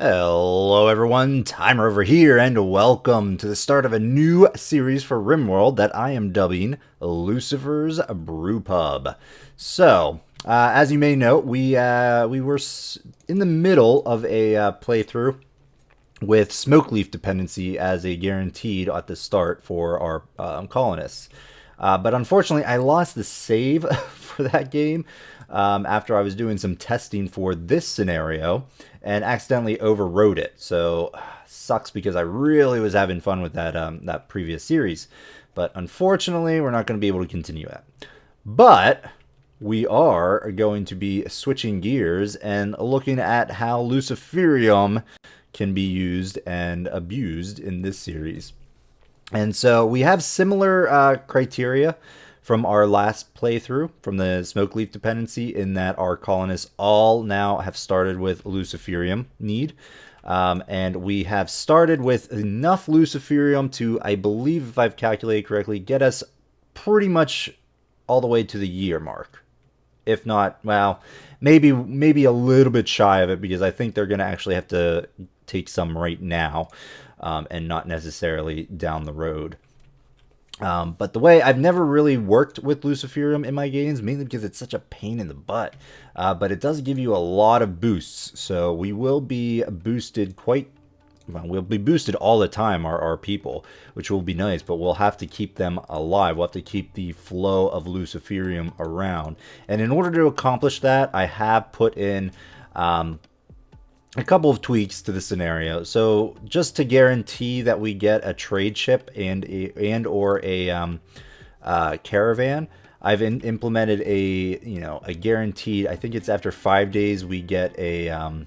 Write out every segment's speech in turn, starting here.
Hello everyone, Tymerover here, and welcome to the start of a new series for Rimworld that I am dubbing Lucifer's BrewPub. So, as you may know, we were in the middle of a playthrough with Smokeleaf dependency as a guaranteed at the start for our colonists. But unfortunately, I lost the save for that game after I was doing some testing for this scenario and accidentally overwrote it. So sucks because I really was having fun with that previous series. But unfortunately, we're not going to be able to continue that. But we are going to be switching gears and looking at how luciferium can be used and abused in this series. And so we have similar criteria from our last playthrough from the Smokeleaf dependency in that our colonists all now have started with luciferium need. And we have started with enough luciferium to, I believe if I've calculated correctly, get us pretty much all the way to the year mark. If not, well, maybe a little bit shy of it, because I think they're going to actually have to take some right now and not necessarily down the road. But the way I've never really worked with luciferium in my games, mainly because it's such a pain in the butt. But it does give you a lot of boosts, so we will be boosted we'll be boosted all the time, our people, which will be nice, but we'll have to keep them alive. We'll have to keep the flow of luciferium around. And in order to accomplish that, I have put in a couple of tweaks to the scenario. So just to guarantee that we get a trade ship or a caravan, I've implemented a guaranteed. I think it's after 5 days we get a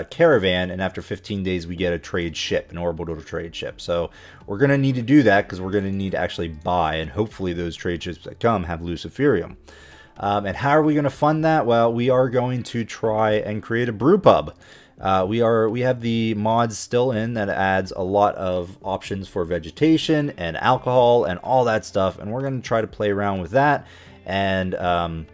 caravan, and after 15 days we get a trade ship, an orbital trade ship. So we're going to need to do that because we're going to need to actually buy, and hopefully those trade ships that come have luciferium. And how are we going to fund that? Well, we are going to try and create a BrewPub. We have the mods still in that adds a lot of options for vegetation and alcohol and all that stuff, and we're going to try to play around with that and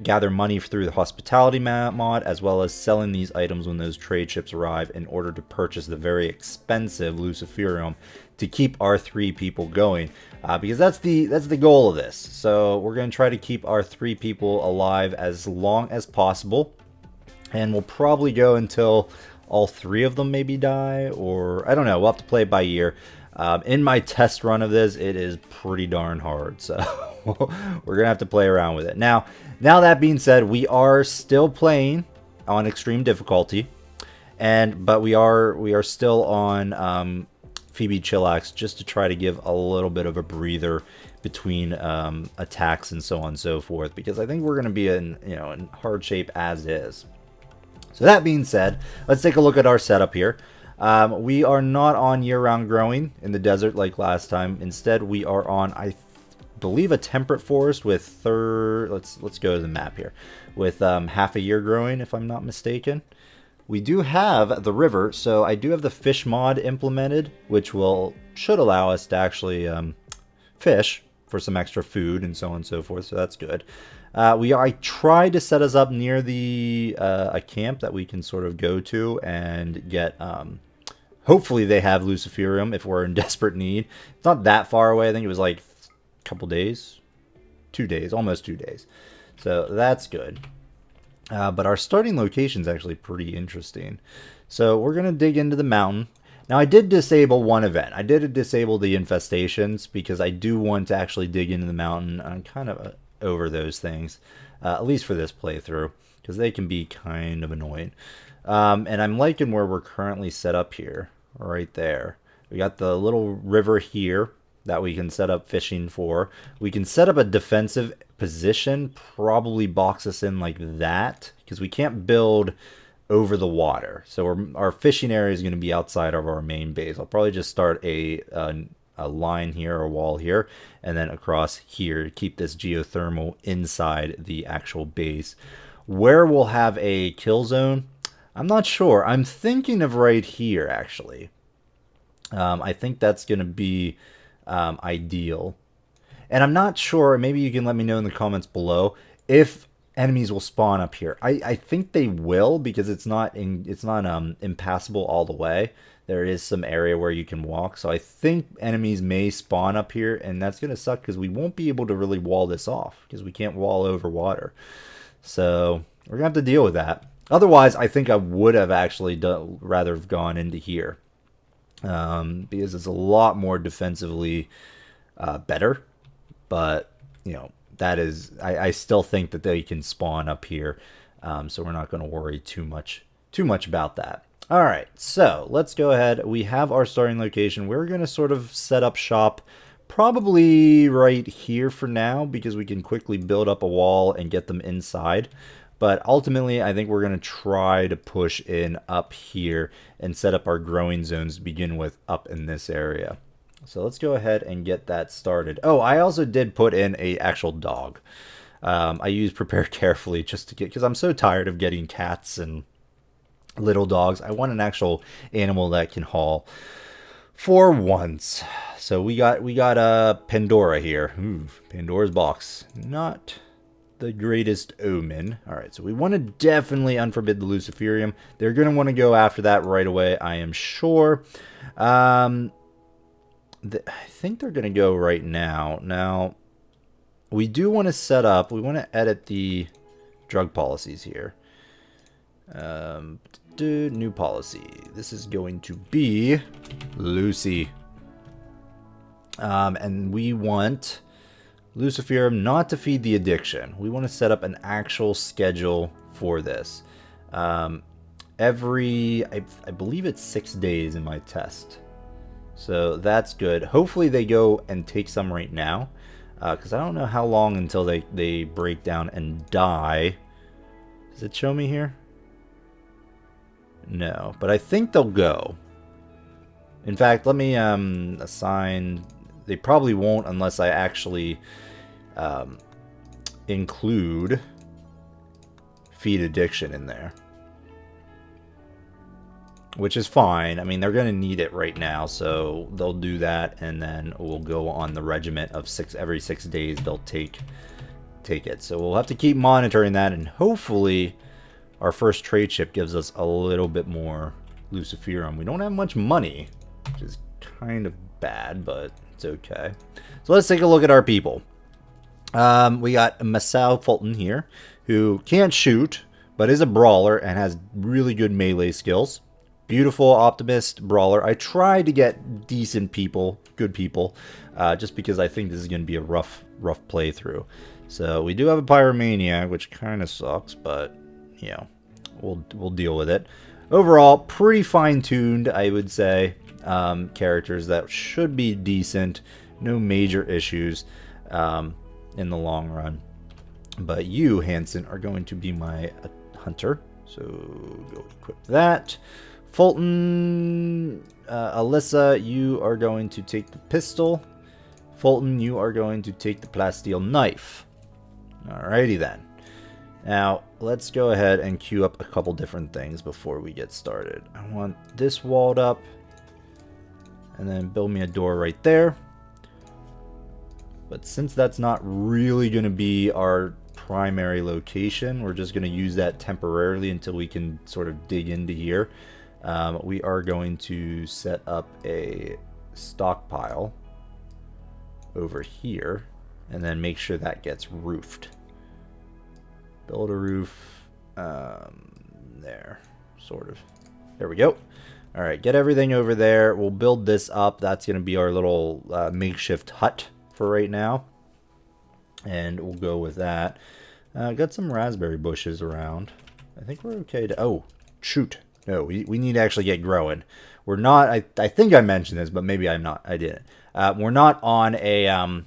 gather money through the hospitality mod, as well as selling these items when those trade ships arrive in order to purchase the very expensive luciferium to keep our 3 people going, because that's the goal of this. So we're going to try to keep our 3 people alive as long as possible, and we'll probably go until all 3 of them maybe die, or I don't know, we'll have to play it by ear. In my test run of this, it is pretty darn hard, so we're gonna have to play around with it. Now that being said, we are still playing on extreme difficulty, but we are still on Phoebe Chillax, just to try to give a little bit of a breather between attacks and so on and so forth, because I think we're going to be in hard shape as is. So that being said, let's take a look at our setup here. We are not on year-round growing in the desert like last time. Instead, we are on, I believe, a temperate forest with let's go to the map here, with half a year growing, if I'm not mistaken. We do have the river, so I do have the fish mod implemented, which should allow us to actually fish for some extra food and so on and so forth, so that's good. I tried to set us up near a camp that we can sort of go to and get, hopefully they have luciferium if we're in desperate need. It's not that far away. I think it was like a couple days, 2 days, almost 2 days. So that's good. But our starting location is actually pretty interesting. So we're going to dig into the mountain. Now, I did disable one event. I did disable the infestations because I do want to actually dig into the mountain. I'm kind of over those things, at least for this playthrough, because they can be kind of annoying. And I'm liking where we're currently set up here, right there. We got the little river here that we can set up fishing for. We can set up a defensive position, probably box us in like that, because we can't build over the water. So our fishing area is going to be outside of our main base. I'll probably just start a line here, a wall here, and then across here to keep this geothermal inside the actual base. Where we'll have a kill zone, I'm not sure. I'm thinking of right here, actually. I think that's going to be ideal. And I'm not sure, maybe you can let me know in the comments below, if enemies will spawn up here. I think they will because it's not impassable all the way. There is some area where you can walk, so I think enemies may spawn up here, and that's gonna suck because we won't be able to really wall this off because we can't wall over water. So we're gonna have to deal with that. Otherwise, I think I would have actually rather have gone into here because it's a lot more defensively better. But you know that is, I still think that they can spawn up here, so we're not going to worry too much about that. All right, so let's go ahead. We have our starting location. We're going to sort of set up shop probably right here for now because we can quickly build up a wall and get them inside. But ultimately, I think we're going to try to push in up here and set up our growing zones to begin with up in this area. So let's go ahead and get that started. Oh, I also did put in a actual dog. I use prepare carefully just to get, because I'm so tired of getting cats and little dogs. I want an actual animal that can haul for once. So we got Pandora here. Ooh, Pandora's box. Not the greatest omen. All right, so we want to definitely unforbid the luciferium. They're going to want to go after that right away, I am sure. I think they're going to go right now. Now, we do want to set up, we want to edit the drug policies here. New policy. This is going to be Lucy. And we want luciferium not to feed the addiction. We want to set up an actual schedule for this. I believe it's 6 days in my test. So that's good. Hopefully they go and take some right now. Because I don't know how long until they break down and die. Does it show me here? No, but I think they'll go. In fact, let me assign... They probably won't unless I actually include feed addiction in there. Which is fine. I mean, they're going to need it right now, so they'll do that, and then we'll go on the regiment of every 6 days they'll take it. So we'll have to keep monitoring that, and hopefully our first trade ship gives us a little bit more luciferium. We don't have much money, which is kind of bad, but it's okay. So let's take a look at our people. We got Masao Fulton here, who can't shoot, but is a brawler and has really good melee skills. Beautiful optimist brawler. I tried to get decent people, good people, just because I think this is going to be a rough playthrough. So we do have a pyromaniac, which kind of sucks, but you know, we'll deal with it. Overall, pretty fine-tuned, I would say. Characters that should be decent, no major issues in the long run. But you, Hanson, are going to be my hunter, so go equip that. Fulton, Alyssa, you are going to take the pistol. Fulton, you are going to take the plasteel knife. Alrighty then. Now, let's go ahead and queue up a couple different things before we get started. I want this walled up. And then build me a door right there. But since that's not really going to be our primary location, we're just going to use that temporarily until we can sort of dig into here. We are going to set up a stockpile over here and then make sure that gets roofed. Build a roof there, sort of. There we go. All right, get everything over there. We'll build this up. That's going to be our little makeshift hut for right now. And we'll go with that. Got some raspberry bushes around. I think we're okay to... Oh, shoot. No, we need to actually get growing. We're not... I think I mentioned this, but maybe I'm not. I didn't. We're not on a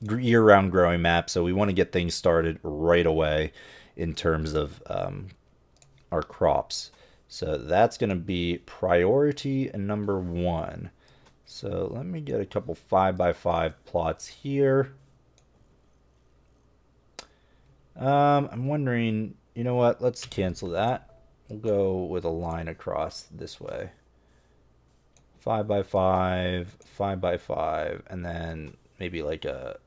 year-round growing map, so we want to get things started right away in terms of our crops. So that's going to be priority number 1. So let me get a couple 5x5 plots here. I'm wondering, you know what? Let's cancel that. We'll go with a line across this way. 5x5, 5x5, and then maybe like a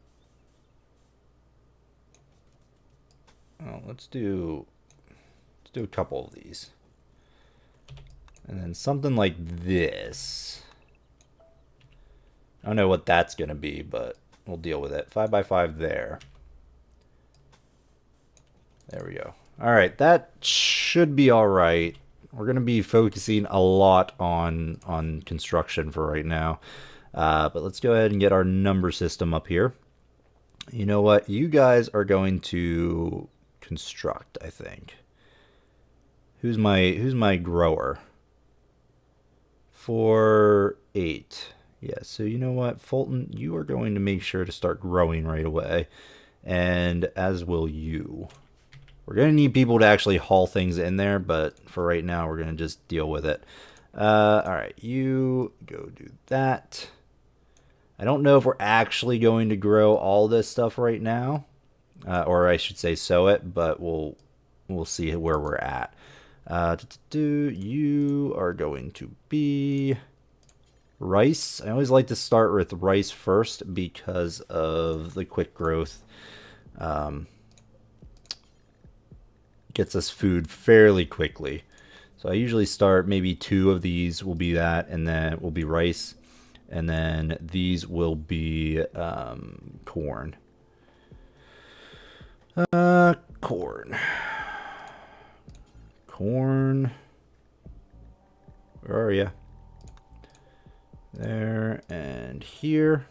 well, let's do a couple of these. And then something like this. I don't know what that's going to be, but we'll deal with it. 5 by 5 there. There we go. All right, that should be all right. We're going to be focusing a lot on construction for right now. But let's go ahead and get our number system up here. You know what? You guys are going to construct, I think. Who's my grower? 4, 8. Yeah, so you know what, Fulton, you are going to make sure to start growing right away. And as will you. We're going to need people to actually haul things in there, but for right now, we're going to just deal with it. Alright, you go do that. I don't know if we're actually going to grow all this stuff right now. Or I should say sow it, but we'll see where we're at. You are going to be rice. I always like to start with rice first because of the quick growth. Gets us food fairly quickly. So I usually start, maybe 2 of these will be that, and then it will be rice. And then these will be corn. Corn. Corn. Where are you? There and here.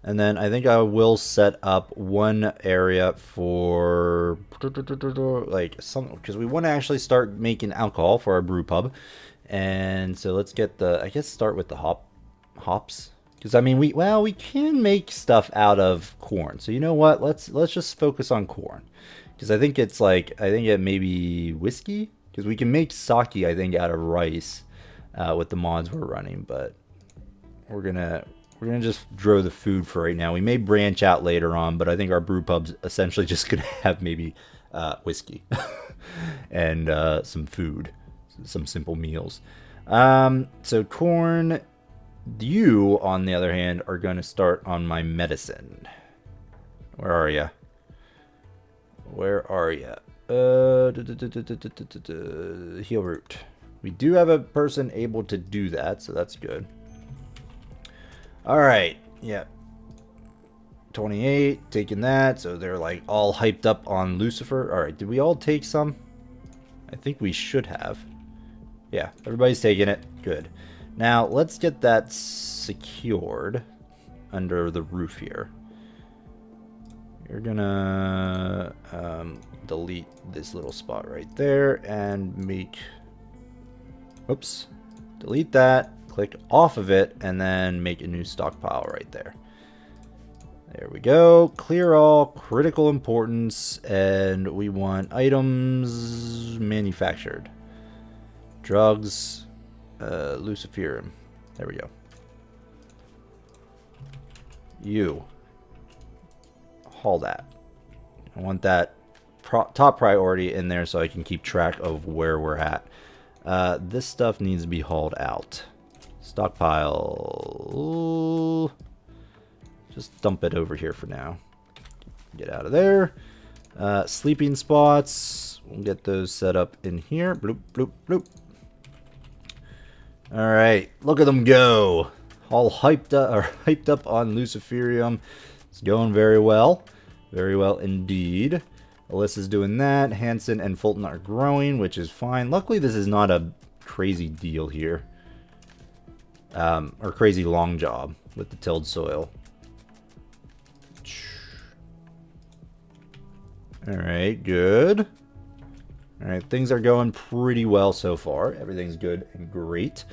And then I think I will set up one area for like some, because we want to actually start making alcohol for our brew pub. And so let's get the, I guess start with the hops. Because I mean we can make stuff out of corn. So you know what? Let's just focus on corn. Because I think it's like, I think it may be whiskey. Because we can make sake, I think, out of rice with the mods we're running. But we're gonna just grow the food for right now. We may branch out later on, but I think our brew pub's essentially just gonna have maybe whiskey and some food, some simple meals. So corn. You, on the other hand, are going to start on my medicine. Where are you? Where are you? Heal root. We do have a person able to do that, so that's good. Alright, yeah. 28, taking that, so they're like all hyped up on Lucifer. Alright, did we all take some? I think we should have. Yeah, everybody's taking it. Good. Now, let's get that secured under the roof here. You're gonna delete this little spot right there and make... Oops. Delete that, click off of it, and then make a new stockpile right there. There we go. Clear all, critical importance, and we want items manufactured. Drugs... luciferium. There we go. You haul that. I want that top priority in there so I can keep track of where we're at. This stuff needs to be hauled out. Stockpile. Just dump it over here for now. Get out of there. Sleeping spots. We'll get those set up in here. Bloop, bloop, bloop. Alright, look at them go. All hyped up on luciferium. It's going very well. Very well indeed. Alyssa's doing that. Hanson and Fulton are growing, which is fine. Luckily, this is not a crazy deal here. Or crazy long job with the tilled soil. Alright, good. Alright, things are going pretty well so far. Everything's good and great.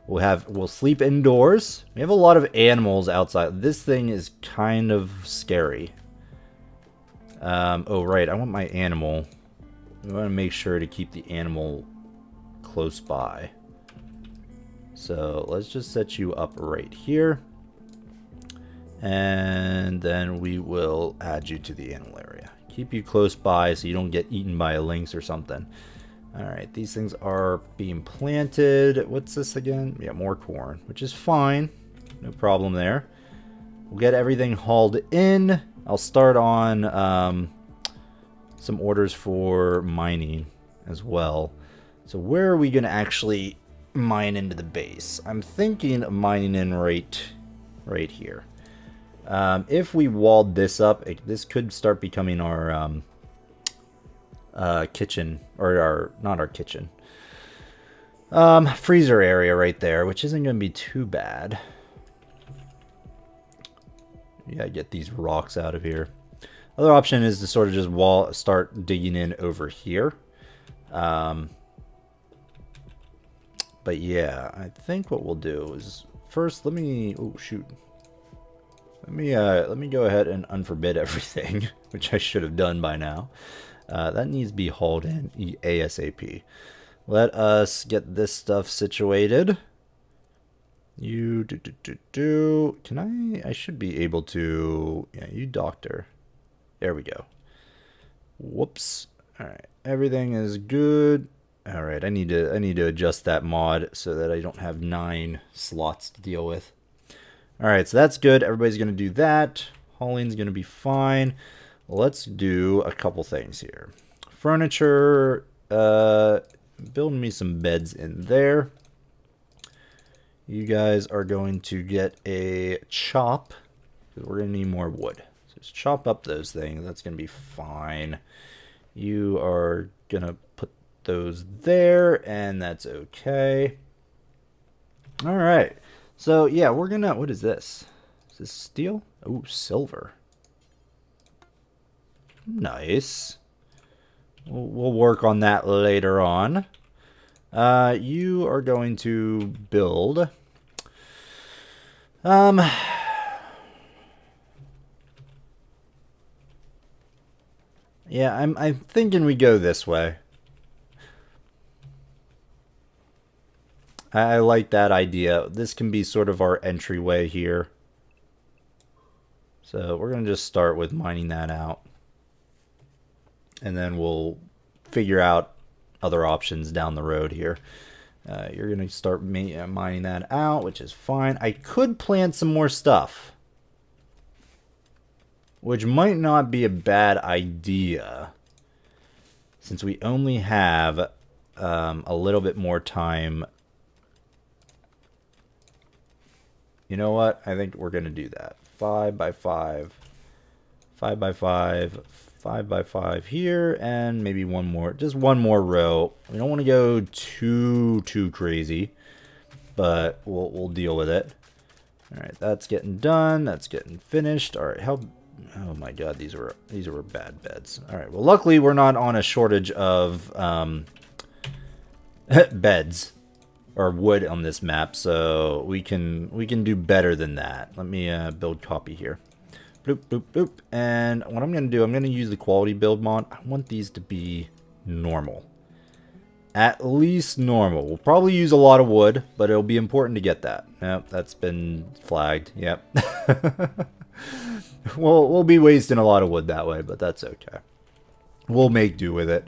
We'll sleep indoors. We have a lot of animals outside. This thing is kind of scary. Oh right, I want my animal. We want to make sure to keep the animal close by. So let's just set you up right here. And then we will add you to the animal area. Keep you close by so you don't get eaten by a lynx or something. Alright, these things are being planted. What's this again? Yeah, more corn, which is fine. No problem there. We'll get everything hauled in. I'll start on some orders for mining as well. So where are we going to actually mine into the base? I'm thinking of mining in right here. If we walled this up, this could start becoming our kitchen, or not our kitchen. Freezer area right there, which isn't going to be too bad. Yeah, get these rocks out of here. Other option is to sort of just start digging in over here. But yeah, I think what we'll do is first let me go ahead and unforbid everything, which I should have done by now. That needs to be hauled in ASAP. Let us get this stuff situated. Can I should be able to, yeah, you doctor. There we go. Whoops. All right, everything is good. All right, I need to adjust that mod so that I don't have 9 slots to deal with. All right, so that's good. Everybody's going to do that. Hauling's going to be fine. Let's do a couple things here. Furniture, building me some beds in there. You guys are going to get a chop, because we're going to need more wood. So just chop up those things. That's going to be fine. You are going to put those there, and that's okay. All right. So, yeah, we're going to... What is this? Is this steel? Oh, silver. Nice. We'll work on that later on. You are going to build... Yeah, I'm thinking we go this way. I like that idea. This can be sort of our entryway here. So we're going to just start with mining that out. And then we'll figure out other options down the road here. You're going to start mining that out, which is fine. I could plant some more stuff, which might not be a bad idea, since we only have a little bit more time. You know what? I think we're going to do that. 5 by 5, 5 by 5, 5 by 5 here, and maybe one more, just one more row. We don't want to go too crazy, but we'll deal with it. All right, that's getting done. That's getting finished. All right, oh my God, these were bad beds. All right, well, luckily we're not on a shortage of beds or wood on this map, so we can do better than that. Let me build copy here. Bloop, bloop, bloop. And what I'm going to do, I'm going to use the quality build mod. I want these to be normal. At least normal. We'll probably use a lot of wood, but it'll be important to get that. Yep, that's been flagged. Yep. We'll be wasting a lot of wood that way, but that's okay. We'll make do with it.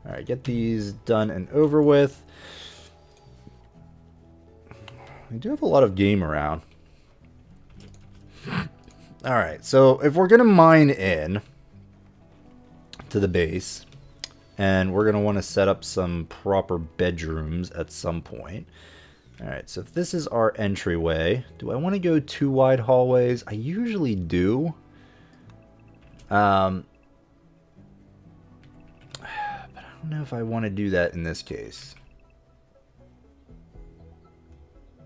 All right, get these done and over with. We do have a lot of game around. Alright, so if we're going to mine in to the base, and we're going to want to set up some proper bedrooms at some point. Alright, so if this is our entryway, do I want to go 2 wide hallways? I usually do. But I don't know if I want to do that in this case.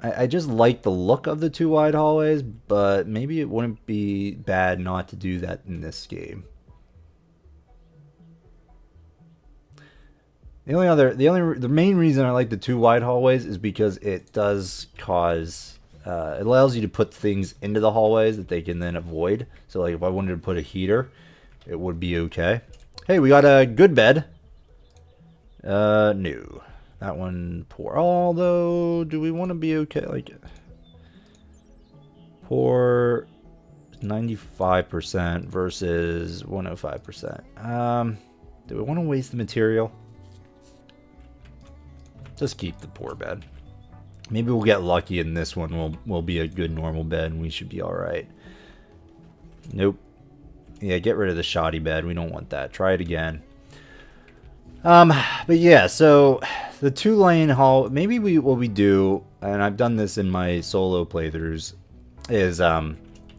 I just like the look of the 2 wide hallways, but maybe it wouldn't be bad not to do that in this game. The main reason I like the 2 wide hallways is because it does cause, it allows you to put things into the hallways that they can then avoid. So like if I wanted to put a heater, it would be okay. Hey, we got a good bed. No. That one poor. Although, do we want to be okay? Like, poor 95% versus 105%. Do we want to waste the material? Just keep the poor bed. Maybe we'll get lucky and this one will be a good normal bed and we should be alright. Nope. Yeah, get rid of the shoddy bed. We don't want that. Try it again. But yeah, so the 2-lane hall, maybe what we do, and I've done this in my solo playthroughs, is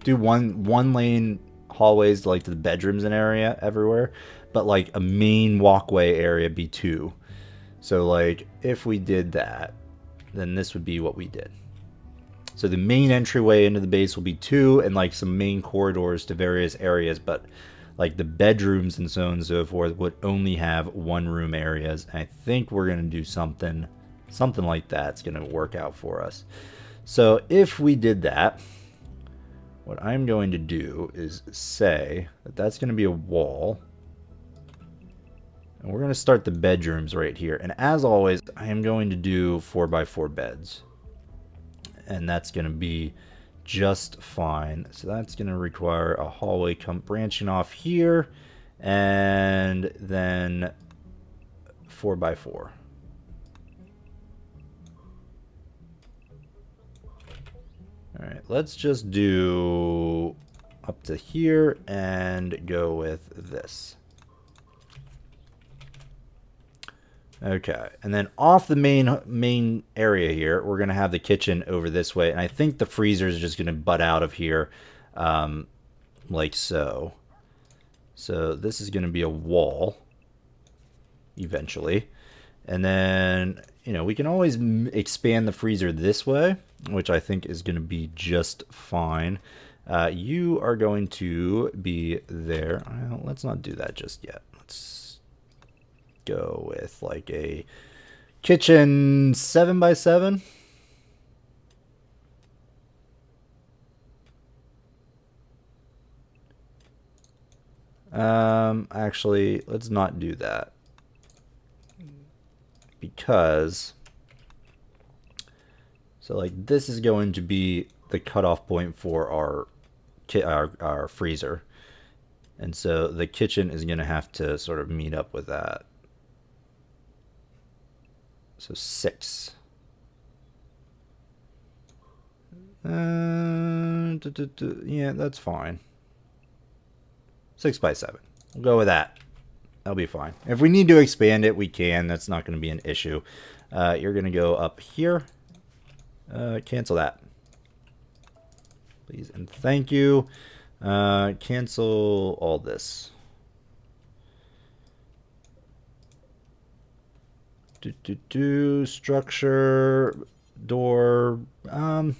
do one lane hallways to like to the bedrooms and area everywhere, but like a main walkway area be 2. So like if we did that, then this would be what we did. So the main entryway into the base will be 2, and like some main corridors to various areas, but like the bedrooms and so on and so forth would only have 1-room areas. And I think we're going to do something like that. It's going to work out for us. So if we did that, what I'm going to do is say that that's going to be a wall. And we're going to start the bedrooms right here. And as always, I am going to do 4x4 beds. And that's going to be just fine. So that's going to require a hallway branching off here, and then 4x4. All right, let's just do up to here and go with this. Okay, and then off the main area here, we're going to have the kitchen over this way. And I think the freezer is just going to butt out of here like so. So this is going to be a wall eventually. And then, you know, we can always expand the freezer this way, which I think is going to be just fine. You are going to be there. Well, let's not do that just yet. Let's go with like a kitchen 7x7. Actually, let's not do that, because so like this is going to be the cutoff point for our freezer, and so the kitchen is going to have to sort of meet up with that. So 6. Yeah, that's fine. 6x7. We'll go with that. That'll be fine. If we need to expand it, we can. That's not going to be an issue. You're going to go up here. Cancel that, please, and thank you. Cancel all this. Structure, door. Do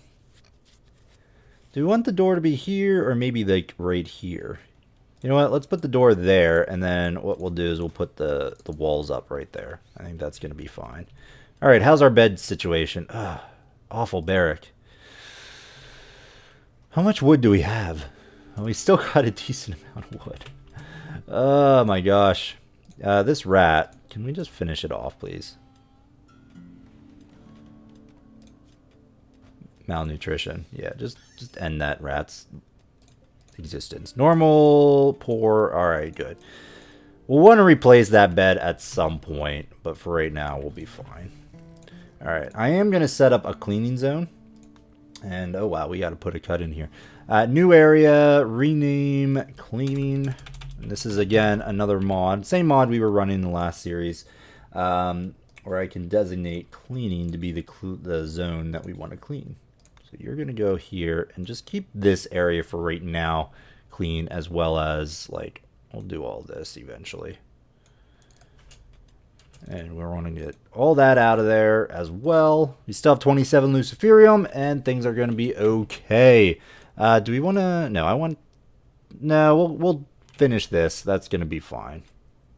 we want the door to be here, or maybe like right here? You know what? Let's put the door there, and then what we'll do is we'll put the walls up right there. I think that's going to be fine. All right, how's our bed situation? Ugh, awful barrack. How much wood do we have? Oh, we still got a decent amount of wood. Oh my gosh. This rat, can we just finish it off, please? Malnutrition. Yeah, just end that rat's existence. Normal, poor. All right, good. We'll want to replace that bed at some point, but for right now, we'll be fine. All right, I am going to set up a cleaning zone. And, oh wow, we got to put a cut in here. New area, rename, cleaning. And this is, again, another mod. Same mod we were running in the last series. Where I can designate cleaning to be the zone that we want to clean. So you're going to go here and just keep this area for right now clean, as well as, like, we'll do all this eventually. And we're wanting to get all that out of there as well. We still have 27 luciferium, and things are going to be okay. Do we want to... No, we'll finish this. That's going to be fine.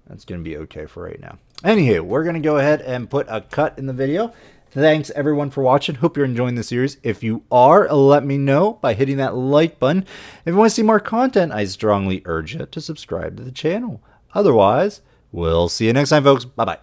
That's going to be okay for right now. Anywho, we're going to go ahead and put a cut in the video. Thanks, everyone, for watching. Hope you're enjoying the series. If you are, let me know by hitting that like button. If you want to see more content, I strongly urge you to subscribe to the channel. Otherwise, we'll see you next time, folks. Bye-bye.